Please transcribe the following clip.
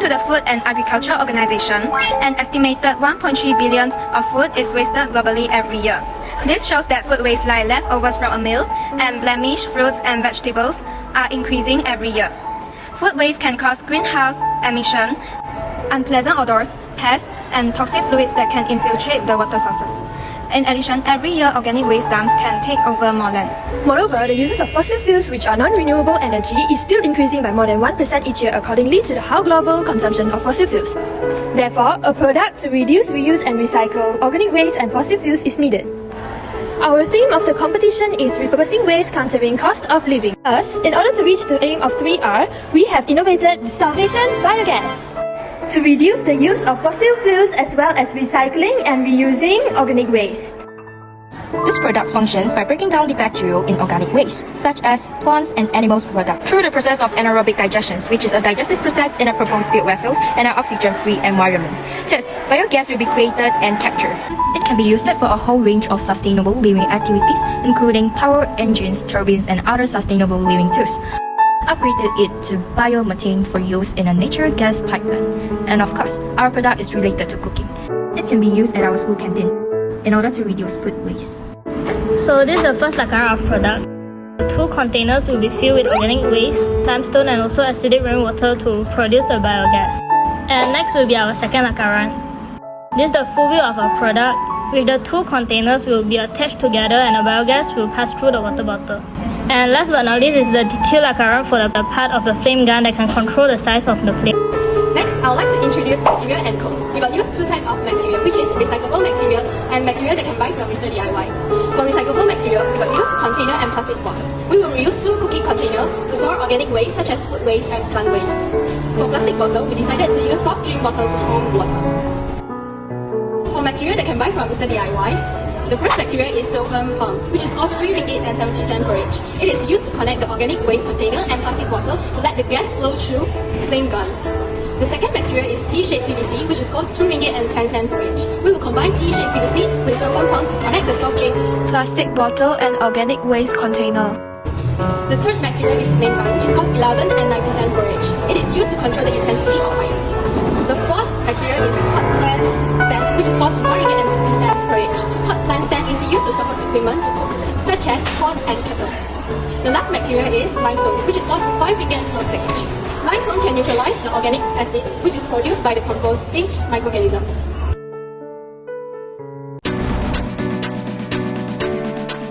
to the Food and Agriculture Organization, an estimated 1.3 billion of food is wasted globally every year. This shows that food waste like leftovers from a meal and blemished fruits and vegetables are increasing every year. Food waste can cause greenhouse emission, unpleasant odors, pests, and toxic fluids that can infiltrate the water sources. In addition, every year organic waste dumps can take over more land. Moreover, the uses of fossil fuels, which are non-renewable energy, is still increasing by more than 1% each year accordingly to the How Global Consumption of Fossil Fuels. Therefore, a product to reduce, reuse and recycle organic waste and fossil fuels is needed. Our theme of the competition is repurposing waste, countering cost of living. Thus, in order to reach the aim of 3R, we have innovated the Salvation Biogas to reduce the use of fossil fuels as well as recycling and reusing organic waste. This product functions by breaking down the material in organic waste, such as plants and animals' products, through the process of anaerobic digestion, which is a digestive process in a proposed built vessels and an oxygen-free environment. Thus, biogas will be created and captured. It can be used for a whole range of sustainable living activities, including power engines, turbines, and other sustainable living tools. Upgraded it to biomethane for use in a natural gas pipeline. And of course, our product is related to cooking. It can be used at our school canteen in order to reduce food waste. So this is the first lakaran of product. The 2 containers will be filled with organic waste, limestone and also acidic rainwater to produce the biogas. And next will be our second lakaran. This is the full view of our product, which the 2 containers will be attached together and the biogas will pass through the water bottle. And last but not least is the detailed lakaran for the part of the flame gun that can control the size of the flame. Next, I would like to introduce material and cost. We got used 2 types of material, which is recyclable material and material that can buy from Mr. DIY. For recyclable material, we got used container and plastic bottle. We will reuse 2 cookie container to store organic waste such as food waste and plant waste. For plastic bottle, we decided to use soft drink bottle to hold water. For material that can buy from Mr. DIY, the first material is silver pump, which is cost 3 ringgit and 70 cents per each. It is used to connect the organic waste container and plastic bottle to let the gas flow through flame gun. The second material is T-shaped PVC, which is cost 2 ringgit and 10 cents per each. We will combine T-shaped PVC with silver pump to connect the soft drink, Plastic bottle and organic waste container. The third material is flame gun, which is cost 11 and 90 cents per each. It is used to control the intensity of fire. The fourth material is hot plant stand, which is cost 1 ringgit and 60 cents per each. Hot plant stand is used to support equipment to cook, such as pot and kettle. The last material is limestone, which is cost 5 ringgit per package. Limestone can neutralize the organic acid, which is produced by the composting microorganism.